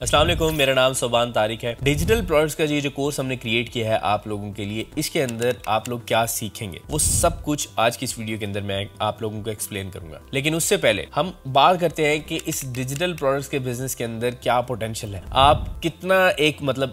अस्सलाम वालेकुम, मेरा नाम सोबान तारिक है। डिजिटल प्रोडक्ट्स का ये जो कोर्स हमने क्रिएट किया है आप लोगों के लिए, इसके अंदर आप लोग क्या सीखेंगे वो सब कुछ आज की इस वीडियो के अंदर मैं आप लोगों को एक्सप्लेन करूंगा। लेकिन उससे पहले हम बात करते हैं कि इस डिजिटल प्रोडक्ट्स के बिजनेस के अंदर क्या पोटेंशियल है, आप कितना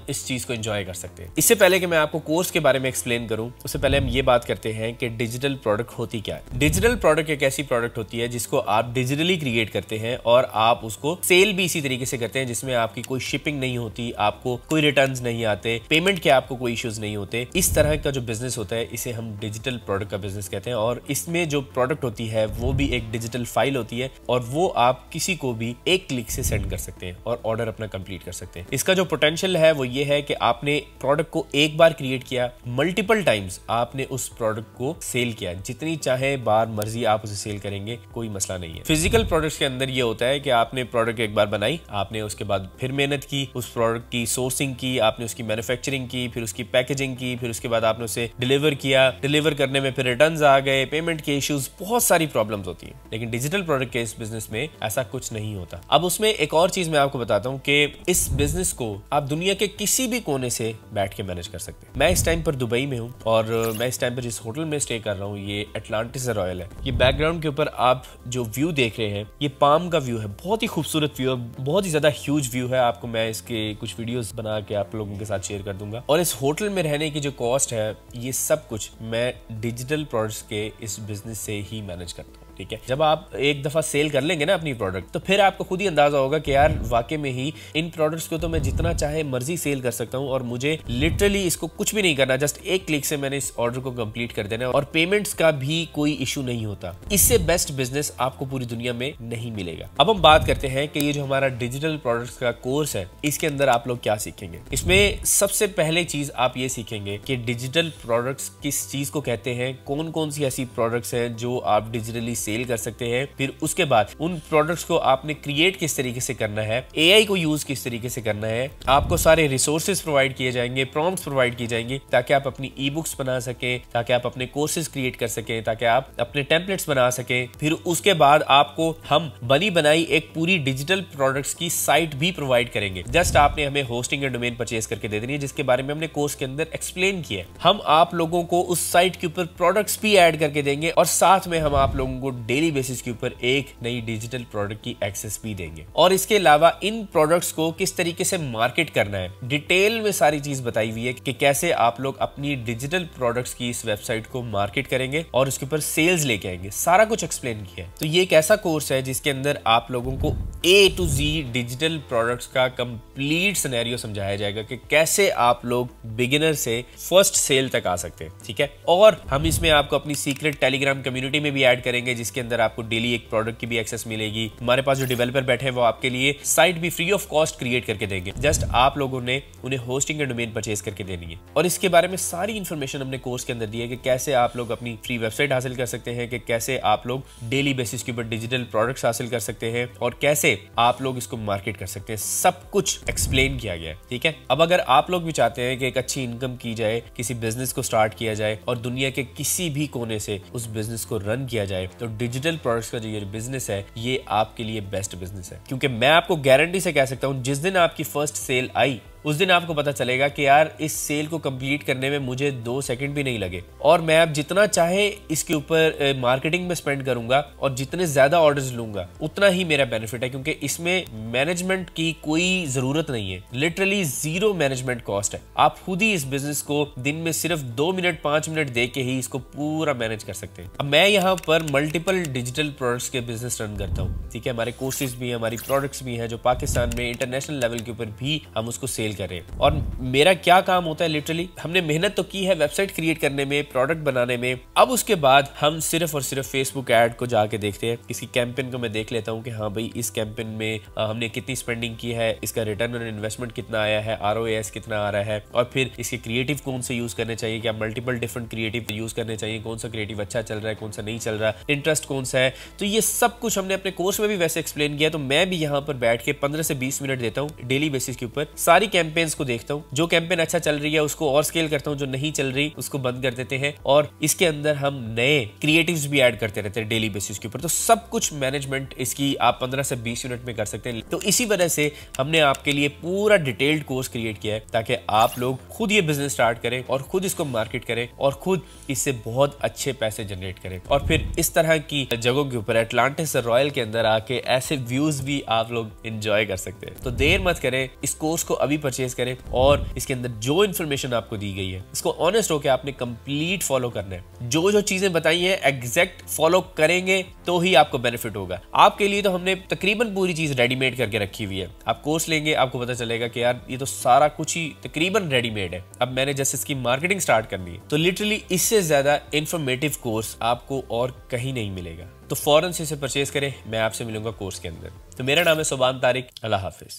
इस चीज को एंजॉय कर सकते हैं। इससे पहले कि मैं आपको कोर्स के बारे में एक्सप्लेन करूं, उससे पहले हम ये बात करते हैं कि डिजिटल प्रोडक्ट होती क्या है। डिजिटल प्रोडक्ट एक ऐसी प्रोडक्ट होती है जिसको आप डिजिटली क्रिएट करते हैं और आप उसको सेल भी इसी तरीके से करते हैं जिसमें आपकी कोई शिपिंग नहीं होती, आपको कोई रिटर्न्स नहीं आते, पेमेंट के आपको कोई इश्यूज नहीं होते। इस तरह का जो बिजनेस होता है इसे हम डिजिटल प्रोडक्ट का बिजनेस कहते हैं। और इसमें जो प्रोडक्ट होती है वो भी एक डिजिटल फाइल होती है और वो आप किसी को भी एक क्लिक से सेंड कर सकते हैं और ऑर्डर अपना कंप्लीट कर सकते हैं। इसका जो पोटेंशियल है वो ये है कि आपने प्रोडक्ट को एक बार क्रिएट किया, मल्टीपल टाइम्स आपने उस प्रोडक्ट को सेल किया, जितनी चाहे बार मर्जी आप उसे सेल करेंगे, कोई मसला नहीं है। फिजिकल प्रोडक्ट्स के अंदर ये होता है कि आपने प्रोडक्ट एक बार बनाई, आपने उसके बाद फिर मेहनत की, उस प्रोडक्ट की सोर्सिंग की, आपने उसकी मैन्युफैक्चरिंग की, फिर उसकी पैकेजिंग की, फिर उसके बाद आपने उसे डिलीवर किया, डिलीवर करने में फिर रिटर्न्स आ गए, पेमेंट के इश्यूज, बहुत सारी प्रॉब्लम्स होती हैं। लेकिन डिजिटल प्रोडक्ट के इस बिजनेस में ऐसा कुछ नहीं होता। अब उसमें एक और चीज मैं आपको बताता हूं कि इस बिजनेस को आप दुनिया के किसी भी कोने से बैठ के मैनेज कर सकते हैं। मैं इस टाइम पर दुबई में हूं और मैं इस टाइम पर जिस होटल में स्टे कर रहा हूं ये अटलांटिस रॉयल है। ये बैकग्राउंड के ऊपर आप जो व्यू देख रहे हैं ये पाम का व्यू है, बहुत ही खूबसूरत व्यू है, बहुत ही ज्यादा ह्यूज व्यू है। आपको मैं इसके कुछ वीडियोस बना के आप लोगों के साथ शेयर कर दूंगा। और इस होटल में रहने की जो कॉस्ट है ये सब कुछ मैं डिजिटल प्रोडक्ट्स के इस बिजनेस से ही मैनेज करता हूँ। ठीक है, जब आप एक दफा सेल कर लेंगे ना अपनी प्रोडक्ट, तो फिर आपको खुद ही अंदाजा होगा कि यार वाकई में ही इन प्रोडक्ट्स को तो मैं जितना चाहे मर्जी सेल कर सकता हूँ और मुझे लिटरली इसको कुछ भी नहीं करना, जस्ट एक क्लिक से मैंने इस ऑर्डर को कंप्लीट कर देना और पेमेंट्स का भी कोई इशू नहीं होता। इससे बेस्ट बिजनेस आपको पूरी दुनिया में नहीं मिलेगा। अब हम बात करते हैं कि ये जो हमारा डिजिटल प्रोडक्ट्स का कोर्स है इसके अंदर आप लोग क्या सीखेंगे। इसमें सबसे पहले चीज आप ये सीखेंगे कि डिजिटल प्रोडक्ट्स किस चीज को कहते हैं, कौन कौन सी ऐसी प्रोडक्ट्स हैं जो आप डिजिटली सेल कर सकते हैं। फिर उसके बाद उन प्रोडक्ट्स को आपने क्रिएट किस तरीके से करना है, एआई को यूज किस तरीके से करना है, आपको सारे रिसोर्सेज प्रोवाइड किए जाएंगे, प्रॉम्प्ट्स प्रोवाइड किए जाएंगे ताकि आप अपनी ई बुक्स बना सके, ताकि आप अपने कोर्सेज क्रिएट कर सके, ताकि आप अपने टेम्पलेट्स बना सके। फिर उसके बाद आपको हम बनी बनाई एक पूरी डिजिटल प्रोडक्ट्स की साइट भी प्रोवाइड करेंगे। जस्ट आपने हमें होस्टिंग एंड डोमेन परचेज करके दे देनी है, जिसके बारे में हमने कोर्स के अंदर एक्सप्लेन किया है। हम आप लोगों को उस साइट के ऊपर प्रोडक्ट्स भी ऐड करके देंगे और साथ में हम आप लोगों को डेली बेसिस के ऊपर एक नई डिजिटल प्रोडक्ट की एक्सेस भी देंगे। और इसके अलावा इन प्रोडक्ट्स को किस तरीके से मार्केट करना है, डिटेल में सारी चीज बताई हुई है कि कैसे आप लोग अपनी डिजिटल प्रोडक्ट्स की इस वेबसाइट को मार्केट करेंगे और उसके ऊपर सेल्स लेके आएंगे। सारा कुछ एक्सप्लेन किया है। तो ये एक ऐसा कोर्स है जिसके अंदर आप लोगों को A to Z digital products का कंप्लीट सिनेरियो समझाया जाएगा कि कैसे आप लोग बिगिनर से फर्स्ट सेल तक आ सकते हैं। ठीक है, और हम इसमें आपको अपनी सीक्रेट टेलीग्राम कम्युनिटी में भी ऐड करेंगे जिसके अंदर आपको डेली एक प्रोडक्ट की भी एक्सेस मिलेगी। हमारे पास जो डेवलपर बैठे हैं वो आपके लिए साइट भी फ्री ऑफ कॉस्ट क्रिएट करके देंगे। जस्ट आप लोगों ने उन्हें होस्टिंग एंड डोमेन परचेज करके देनी है। और इसके बारे में सारी इंफॉर्मेशन हमने कोर्स के अंदर दी है कि कैसे आप लोग अपनी फ्री वेबसाइट हासिल कर सकते हैं, कि कैसे आप लोग डेली बेसिस के ऊपर डिजिटल प्रोडक्ट्स हासिल कर सकते हैं और कैसे आप लोग इसको मार्केट कर सकते हैं। सब कुछ एक्सप्लेन किया गया है। ठीक है, अब अगर आप लोग भी चाहते हैं कि एक अच्छी इनकम की जाए, किसी बिजनेस को स्टार्ट किया जाए और दुनिया के किसी भी कोने से उस बिजनेस को रन किया जाए, तो डिजिटल प्रोडक्ट्स का जो ये बिजनेस है ये आपके लिए बेस्ट बिजनेस है। क्योंकि मैं आपको गारंटी से कह सकता हूं जिस दिन आपकी फर्स्ट सेल आई उस दिन आपको पता चलेगा कि यार इस सेल को कंप्लीट करने में मुझे 2 सेकंड भी नहीं लगे और मैं अब जितना चाहे इसके ऊपर मार्केटिंग में स्पेंड करूंगा और जितने ज्यादा ऑर्डर्स लूंगा उतना ही मेरा बेनिफिट है, क्योंकि इसमें मैनेजमेंट की कोई जरूरत नहीं है। लिटरली 0 मैनेजमेंट कॉस्ट है। आप खुद ही इस बिजनेस को दिन में सिर्फ 2 मिनट 5 मिनट दे के ही इसको पूरा मैनेज कर सकते हैं। अब मैं यहाँ पर मल्टीपल डिजिटल प्रोडक्ट्स के बिजनेस रन करता हूँ। ठीक है, हमारे कोर्सेज भी हैं, हमारी प्रोडक्ट्स भी हैं जो पाकिस्तान में इंटरनेशनल लेवल के ऊपर भी हम उसको सेल कर रहे हैं। और मेरा क्या काम होता है, लिटरली हमने मेहनत तो की है वेबसाइट क्रिएट करने में, प्रोडक्ट बनाने में। अब उसके बाद हम सिर्फ और सिर्फ फेसबुक ऐड को जाके देखते हैं, किसी कैंपेन को मैं देख लेता हूं कि हाँ भाई इस कैंपेन में हमने कितनी स्पेंडिंग की है, इसका रिटर्न ऑन इन्वेस्टमेंट कितना आया है, ROAS कितना आ रहा है, और फिर इसके क्रिएटिव कौन से यूज करने चाहिए, क्या मल्टीपल डिफरेंट क्रिएटिव यूज करने चाहिए, कौन सा क्रिएटिव अच्छा चल रहा है, कौन सा नहीं चल रहा, इंटरेस्ट कौन सा है। तो ये सब कुछ हमने अपने कोर्स में भी वैसे एक्सप्लेन किया। तो मैं भी यहाँ पर बैठ के 15 से 20 मिनट देता हूँ डेली बेसिस के ऊपर, सारी कैंपेन्स को देखता हूँ, जो कैंपेन अच्छा चल रही है उसको और स्केल करता हूँ, जो नहीं चल रही उसको बंद कर देते हैं, और इसके अंदर हम नए क्रिएटिव्स भी ऐड करते रहते हैं डेली बेसिस के ऊपर। तो सब कुछ मैनेजमेंट इसकी आप 15 से 20 मिनट में कर सकते हैं। तो इसी वजह से हमने आपके लिए पूरा डिटेल्ड कोर्स क्रिएट किया है ताकि आप लोग खुद ये बिजनेस स्टार्ट करें और खुद इसको मार्केट करें और खुद इससे बहुत अच्छे पैसे जनरेट करें, और फिर इस तरह की जगहों के ऊपर एटलांटिस रॉयल के अंदर आके ऐसे व्यूज भी आप लोग एंजॉय कर सकते हैं। तो देर मत करें, इस कोर्स को अभी परचेज करें और इसके अंदर जो इन्फॉर्मेशन आपको दी गई है इसको ऑनेस्ट होकर आपने कंप्लीट फॉलो करना है। जो जो चीजें बताई हैं एग्जैक्ट फॉलो करेंगे तो ही आपको बेनिफिट होगा। आपके लिए तो हमने तकरीबन पूरी चीज रेडीमेड करके रखी हुई है। आप कोर्स लेंगे आपको पता चलेगा कि यार ये तो सारा कुछ ही तकरीबन रेडीमेड है, अब मैंने जैसे इसकी मार्केटिंग स्टार्ट करनी है। तो लिटरली इससे ज्यादा इंफॉर्मेटिव कोर्स आपको और कहीं नहीं मिलेगा। तो फौरन से इसे परचेज करें। मैं आपसे मिलूंगा कोर्स के अंदर। तो मेरा नाम है सुबान तारिक। अल्लाह हाफिज।